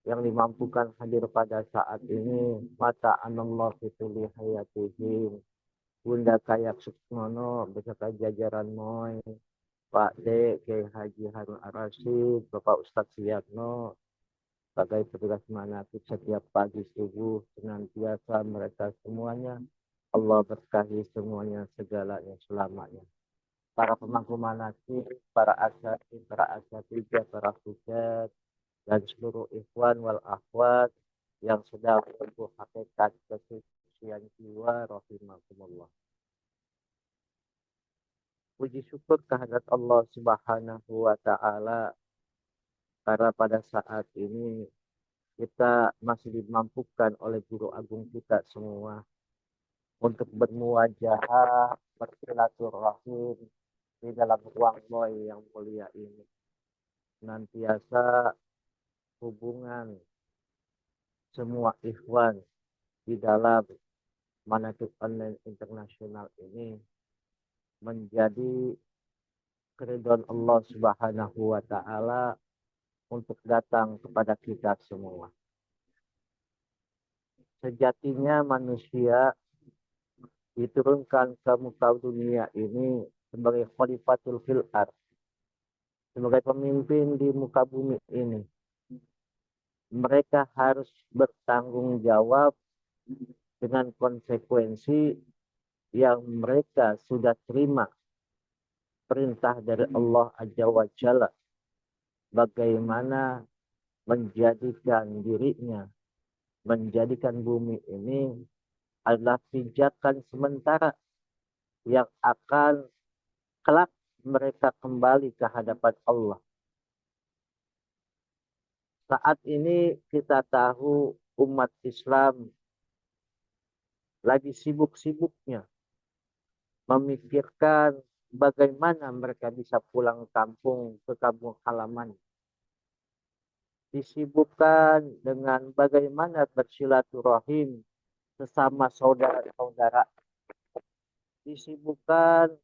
yang dimampukan hadir pada saat ini, mata anallah fituli hayatihim, Bunda Kayak Sukmono beserta jajaran Moy, Pak D, Kiai Haji Harun Ar-Rasyid, Bapak Ustadz Suyatno, sebagai petugas manasik setiap pagi subuh, senantiasa mereka semuanya, Allah berkahi semuanya, segalanya, selamanya. Para pemangku manasik, para asatid, para hujat, dan seluruh ikhwan wal akhwat yang sedang menempuh hakikat kesucian jiwa, rahimahumullah. Puji syukur kehadirat Allah Subhanahu wa Ta'ala, karena pada saat ini kita masih dimampukan oleh Guru Agung kita semua untuk bermuwajahah, bersilaturahim di dalam ruang boy yang mulia ini. Senantiasa hubungan semua ikhwan di dalam manhaj online internasional ini menjadi keridhaan Allah Subhanahu wa Ta'ala untuk datang kepada kita semua. Sejatinya manusia diturunkan ke muka dunia ini sebagai khalifatul fil ard, sebagai pemimpin di muka bumi ini. Mereka harus bertanggung jawab dengan konsekuensi yang mereka sudah terima perintah dari Allah Azza wa Jalla, bagaimana menjadikan dirinya, menjadikan bumi ini adalah pijakan sementara yang akan kelak mereka kembali ke hadapan Allah. Saat ini kita tahu umat Islam lagi sibuk-sibuknya memikirkan bagaimana mereka bisa pulang kampung ke kampung halaman. Disibukkan dengan bagaimana bersilaturahim sesama saudara-saudara. Disibukkan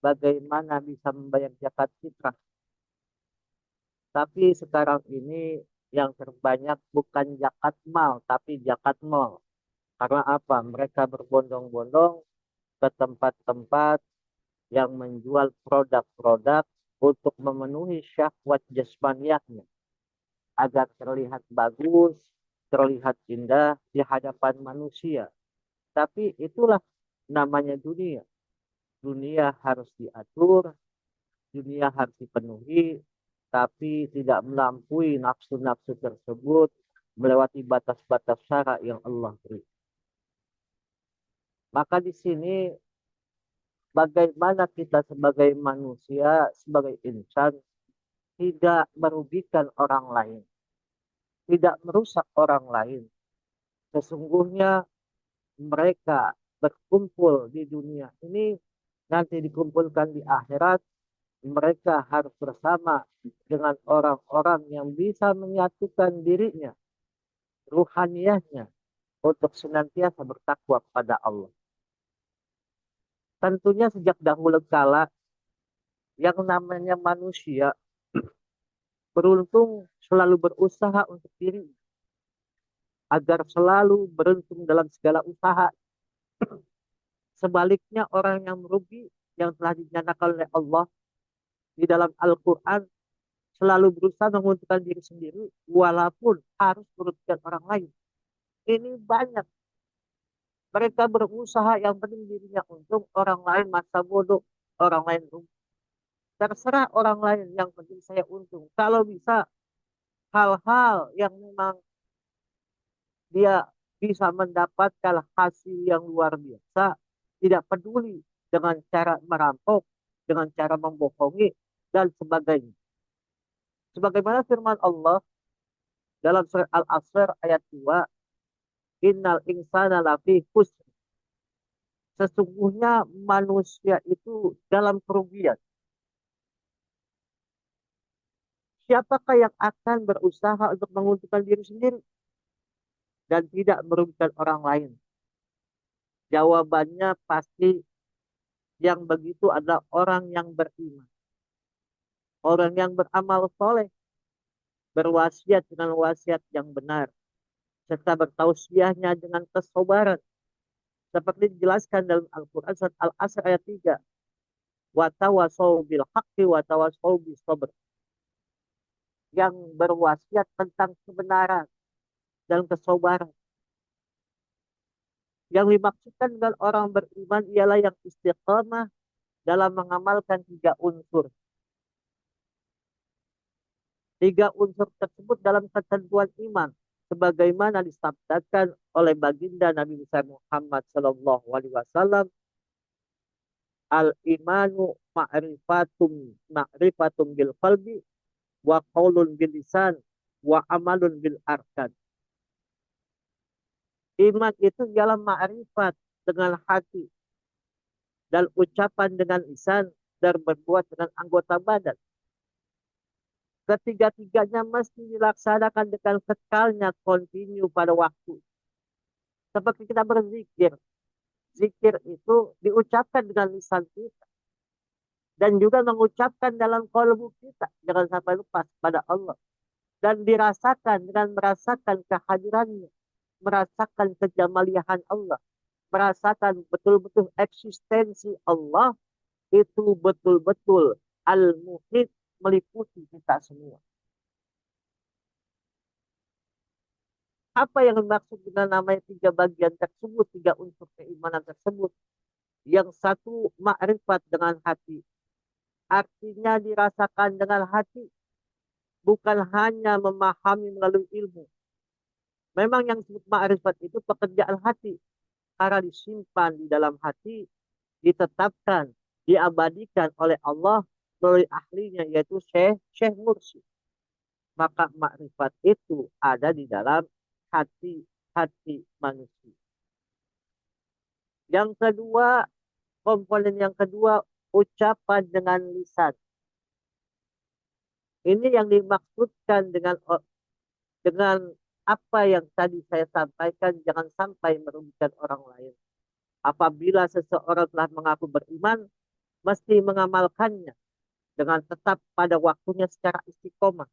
bagaimana bisa membayar zakat fitrah. Tapi sekarang ini yang terbanyak bukan zakat mal, tapi zakat mal. Karena apa? Mereka berbondong-bondong ke tempat-tempat yang menjual produk-produk untuk memenuhi syahwat jasmaniahnya agar terlihat bagus, terlihat indah di hadapan manusia. Tapi itulah namanya dunia. Dunia harus diatur, dunia harus dipenuhi, tapi tidak melampaui nafsu-nafsu tersebut melewati batas-batas syara yang Allah beri. Maka di sini bagaimana kita sebagai manusia, sebagai insan, tidak merugikan orang lain, tidak merusak orang lain. Sesungguhnya mereka berkumpul di dunia ini, nanti dikumpulkan di akhirat, mereka harus bersama dengan orang-orang yang bisa menyatukan dirinya, ruhaniyahnya, untuk senantiasa bertakwa kepada Allah. Tentunya sejak dahulu kala, yang namanya manusia beruntung selalu berusaha untuk diri, agar selalu beruntung dalam segala usaha. Sebaliknya orang yang merugi, yang telah dinyatakan oleh Allah di dalam Al-Quran, selalu berusaha menguntungkan diri sendiri, walaupun harus merugikan orang lain. Ini banyak. Mereka berusaha yang penting dirinya untung, orang lain masa bodoh, orang lain rugi. Terserah orang lain, yang penting saya untung. Kalau bisa hal-hal yang memang dia bisa mendapatkan hasil yang luar biasa, tidak peduli dengan cara merampok, dengan cara membohongi, dan sebagainya. Sebagaimana firman Allah dalam surat Al-Asr ayat 2, Innal insana lafi khusr. Sesungguhnya manusia itu dalam kerugian. Siapakah yang akan berusaha untuk menguntungkan diri sendiri dan tidak merugikan orang lain? Jawabannya pasti yang begitu adalah orang yang beriman. Orang yang beramal soleh. berwasiat dengan wasiat yang benar, serta bertausiahnya dengan kesabaran. Seperti dijelaskan dalam Al-Quran surat Al-Asr ayat 3. Watawasau bil haqqi watawasau bis sabr. Yang berwasiat tentang kebenaran dan kesabaran. Yang dimaksudkan dengan orang beriman ialah yang istiqamah dalam mengamalkan tiga unsur. Tiga unsur tersebut dalam ketentuan iman. Sebagaimana disabdakan oleh baginda Nabi besar Muhammad Sallallahu Alaihi Wasallam, al-imanu ma'rifatum bil qalbi wa qaulun bil lisan wa amalun bil arkan. Iman itu ialah ma'rifat dengan hati dan ucapan dengan lisan dan berbuat dengan anggota badan. Ketiga-tiganya mesti dilaksanakan dengan kekalnya kontinu pada waktu. Seperti kita berzikir. Zikir itu diucapkan dengan lisan kita. Dan juga mengucapkan dalam kalbu kita. Jangan sampai lupa pada Allah. Dan dirasakan dengan merasakan kehadirannya. Merasakan kejamaliahan Allah. Merasakan betul-betul eksistensi Allah. Itu betul-betul al-muhit meliputi kita semua. Apa yang dimaksud dengan namanya tiga bagian tersebut, tiga unsur keimanan tersebut? Yang satu makrifat dengan hati. Artinya dirasakan dengan hati. Bukan hanya memahami melalui ilmu. Memang yang disebut makrifat itu pekerjaan hati. Karena disimpan di dalam hati, ditetapkan, diabadikan oleh Allah melalui ahlinya yaitu Syekh Mursyid. Maka makrifat itu ada di dalam hati manusia. Yang kedua, komponen yang kedua, ucapan dengan lisan. Ini yang dimaksudkan dengan apa yang tadi saya sampaikan, jangan sampai merugikan orang lain. Apabila seseorang telah mengaku beriman, mesti mengamalkannya dengan tetap pada waktunya secara istiqomah.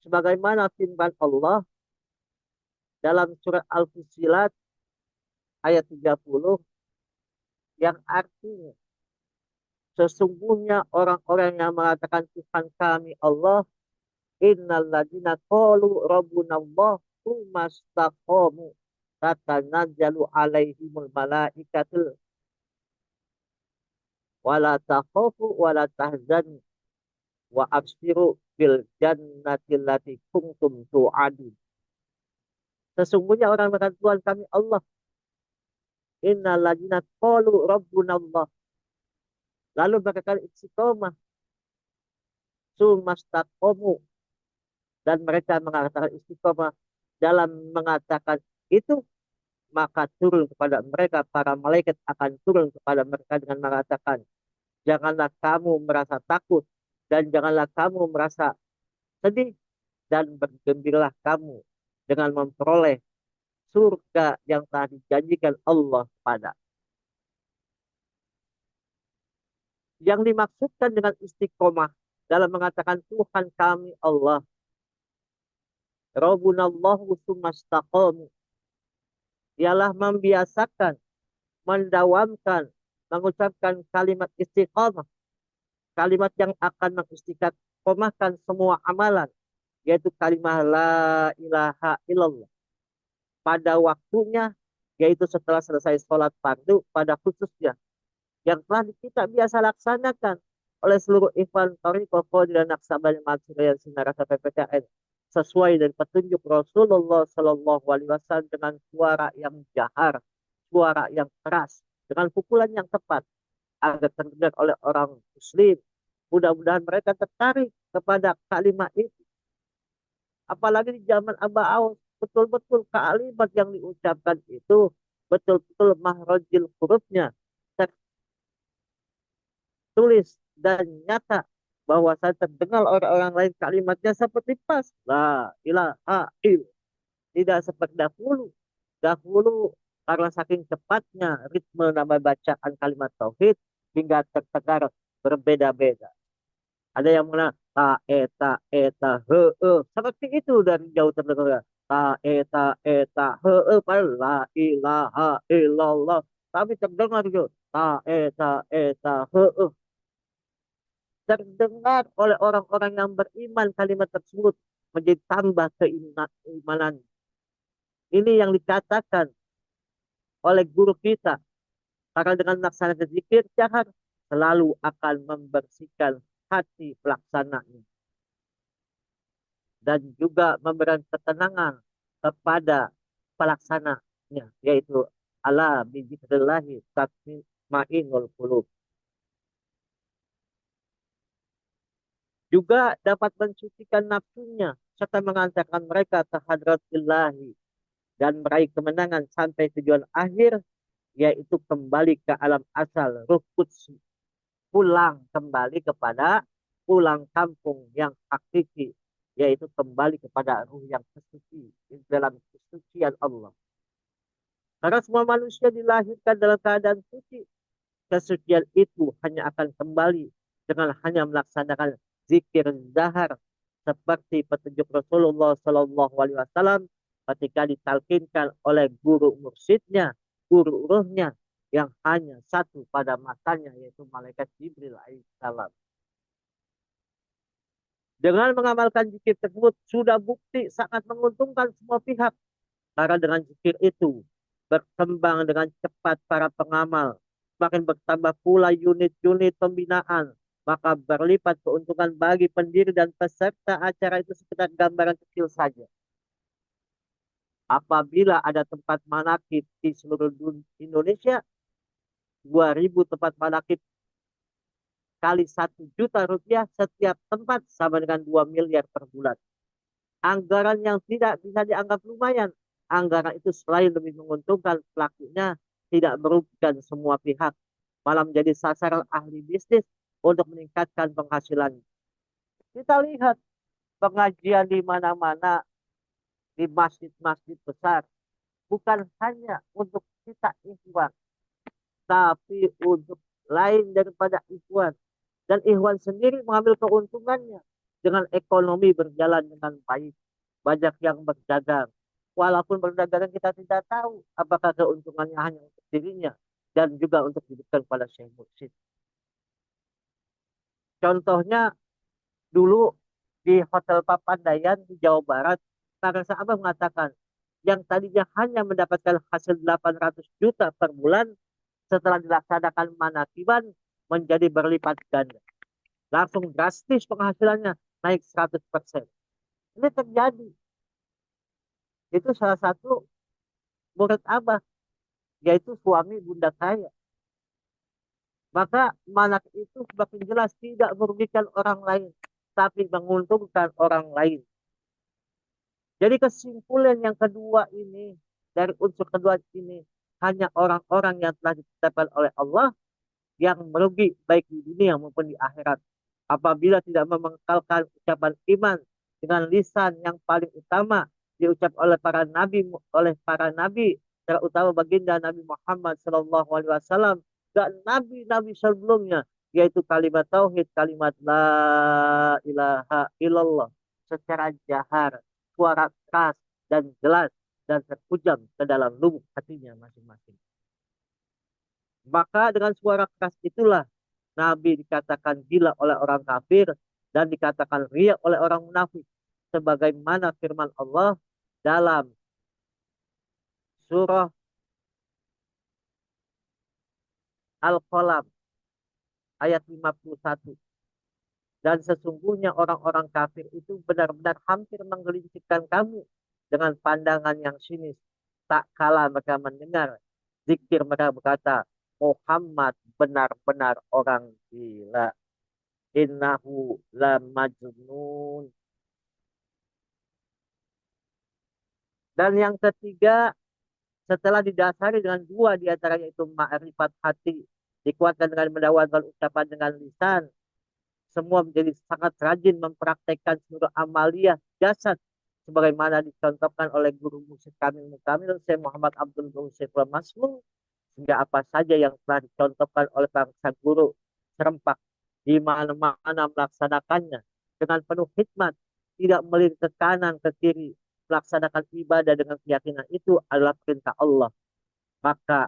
Sebagaimana firman Allah dalam surat Al-Fusilat ayat 30 yang artinya sesungguhnya orang-orang yang mengatakan Tuhan kami Allah, innal ladina qalu rabbuna Allah tsumastaqamu tatanazzalu alaihimul malaikatul wala takhafu wala tahzanu wa absiru bil jannati allati kuntum tu'adun. Sesungguhnya orang mengatakan Tuhan kami Allah, innal ladina qalu rabbuna Allah, lalu mereka istiqomah sumastaqamu, dan mereka mengatakan istiqomah dalam mengatakan itu, maka turun kepada mereka para malaikat akan turun kepada mereka dengan mengatakan, janganlah kamu merasa takut dan janganlah kamu merasa sedih, dan bergembiralah kamu dengan memperoleh surga yang telah dijanjikan Allah pada. Yang dimaksudkan dengan istiqomah dalam mengatakan Tuhan kami Allah, Rabbunallahu tsumastaqamu, ialah membiasakan, mendawamkan, mengucapkan kalimat istiqamah, kalimat yang akan mengistiqomahkan semua amalan, yaitu kalimat la ilaha illallah pada waktunya, yaitu setelah selesai sholat fardu pada khususnya, yang telah kita biasa laksanakan oleh seluruh ikhwan Thariqah Qadilah Naqsabandi Mansuriah Sinarasa PPKN sesuai dengan petunjuk Rasulullah Sallallahu Alaihi Wasallam dengan suara yang jahar, suara yang keras, dengan pukulan yang tepat agar terdengar oleh orang Muslim. Mudah-mudahan mereka tertarik kepada kalimat itu. Apalagi di zaman Aba Aws, betul-betul kalimat yang diucapkan itu betul-betul mahrajil hurufnya tertulis dan nyata bahwa saya terdengar orang-orang lain kalimatnya seperti pas la ilaha illallah, tidak seperti dahulu karena saking cepatnya ritme nama bacaan kalimat tauhid hingga terdengar berbeda-beda. Ada yang mengenal ta he e. Seperti itu dari jauh terdengar. Ta padahal la ilaha illallah. Tapi terdengar itu ta he e. Terdengar oleh orang-orang yang beriman kalimat tersebut menjadi tambah keimanan. Ini yang dikatakan oleh guru kita. Karena dengan melaksanakan zikir jahar selalu akan membersihkan hati pelaksananya dan juga memberikan ketenangan kepada pelaksananya, yaitu ala bizikrillahi tatma'innul qulub. Juga dapat mensucikan nafsunya serta mengantarkan mereka ke hadratillahi dan meraih kemenangan sampai tujuan akhir, yaitu kembali ke alam asal ruh qudsi, pulang kembali kepada pulang kampung yang hakiki, yaitu kembali kepada ruh yang kesuci dalam kesucian Allah. Karena semua manusia dilahirkan dalam keadaan suci, kesucian itu hanya akan kembali dengan hanya melaksanakan zikir zahar seperti petunjuk Rasulullah Shallallahu Alaihi Wasallam ketika ditalkinkan oleh guru mursyidnya, guru ruhnya yang hanya satu pada masanya, yaitu malaikat Jibril alaihissalam. Dengan mengamalkan zikir tersebut sudah bukti sangat menguntungkan semua pihak. Karena dengan zikir itu berkembang dengan cepat para pengamal. Semakin bertambah pula unit-unit pembinaan. Maka berlipat keuntungan bagi pendiri dan peserta acara itu sekedar gambaran kecil saja. Apabila ada tempat manakib di seluruh Indonesia, 2.000 tempat manakib kali 1 juta rupiah setiap tempat sama dengan 2 miliar per bulan. Anggaran yang tidak bisa dianggap lumayan. Anggaran itu selain lebih menguntungkan pelakunya, tidak merugikan semua pihak, malah menjadi sasaran ahli bisnis untuk meningkatkan penghasilan. Kita lihat pengajian di mana-mana, di masjid-masjid besar, bukan hanya untuk kita ikhwan, tapi untuk lain daripada ikhwan. Dan ikhwan sendiri mengambil keuntungannya dengan ekonomi berjalan dengan baik. Banyak yang berdagang. Walaupun berdagang kita tidak tahu apakah keuntungannya hanya untuk dirinya dan juga untuk diberikan pada Syekh Mursyid. Contohnya dulu di Hotel Papandayan di Jawa Barat, para sahabat mengatakan yang tadinya hanya mendapatkan hasil 800 juta per bulan setelah dilaksanakan manakiban menjadi berlipat ganda. Langsung drastis penghasilannya naik 100%. Ini terjadi. Itu salah satu murid Abah, yaitu suami bunda saya. Maka manak itu semakin jelas tidak merugikan orang lain, tapi menguntungkan orang lain. Jadi kesimpulan yang kedua ini, dari unsur kedua ini, hanya orang-orang yang telah ditetapkan oleh Allah yang merugi baik di dunia maupun di akhirat. Apabila tidak memengkalkan ucapan iman dengan lisan yang paling utama diucap oleh para nabi terutama baginda Nabi Muhammad Shallallahu Alaihi Wasallam dan nabi-nabi sebelumnya, yaitu kalimat tauhid, kalimat la ilaha illallah secara jahar, suara keras dan jelas dan terpujam ke dalam lubuk hatinya masing-masing. Maka dengan suara keras itulah Nabi dikatakan gila oleh orang kafir dan dikatakan riya oleh orang munafik. Sebagaimana firman Allah dalam surah Al-Qalam ayat 51. Dan sesungguhnya orang-orang kafir itu benar-benar hampir menggelincirkan kamu dengan pandangan yang sinis. Tak kala mereka mendengar zikir, mereka berkata, Muhammad benar-benar orang gila. Innahu la majnun. Dan yang ketiga, setelah didasari dengan dua diantaranya itu ma'rifat hati, dikuatkan dengan mendawatkan ucapan dengan lisan, semua menjadi sangat rajin mempraktekkan seluruh amaliyah jasad sebagaimana dicontohkan oleh guru musik kami Mukamil Syekh Muhammad Abdul Syekh Masmur, sehingga apa saja yang telah dicontohkan oleh para guru serempak di mana-mana melaksanakannya dengan penuh hikmat, tidak melihat ke kanan ke kiri, melaksanakan ibadah dengan keyakinan itu adalah perintah Allah. Maka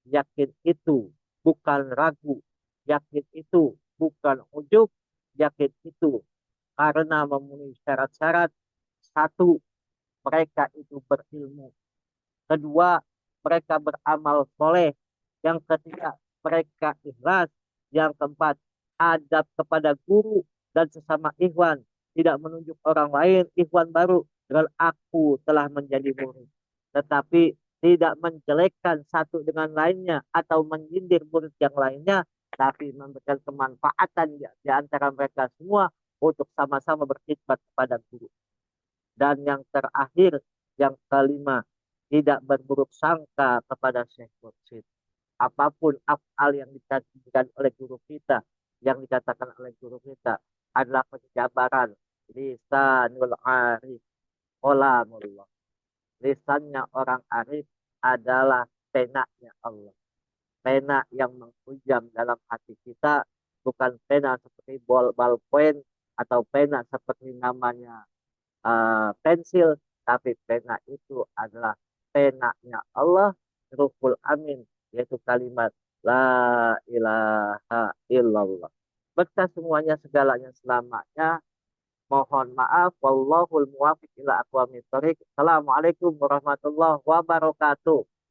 yakin itu bukan ragu, yakin itu bukan ujub, yakin itu karena memenuhi syarat-syarat. Satu, mereka itu berilmu. Kedua, mereka beramal soleh. Yang ketiga, mereka ikhlas. Yang keempat, adab kepada guru dan sesama ikhwan. Tidak menunjuk orang lain, ikhwan baru. Dengan aku telah menjadi murid. Tetapi tidak menjelekkan satu dengan lainnya atau menyindir murid yang lainnya, tapi memberikan kemanfaatan di antara mereka semua untuk sama-sama berkhidmat kepada guru. Dan yang terakhir, yang kelima, tidak berburuk sangka kepada Syekh Mursyid. Apapun afal yang dikatakan oleh guru kita, yang dikatakan oleh guru kita adalah penjabaran lisanul arif qalamullah. Lisannya orang arif adalah penanya Allah. Pena yang menghujam dalam hati kita, bukan pena seperti ballpoint atau pena seperti namanya pensil, tapi pena itu adalah penanya Allah, Ruhul Amin, yaitu kalimat La ilaha illallah. Bekas semuanya segalanya selamanya. Mohon maaf. Wallahul muwafiq ila aqwamit thoriq. Assalamualaikum warahmatullahi wabarakatuh.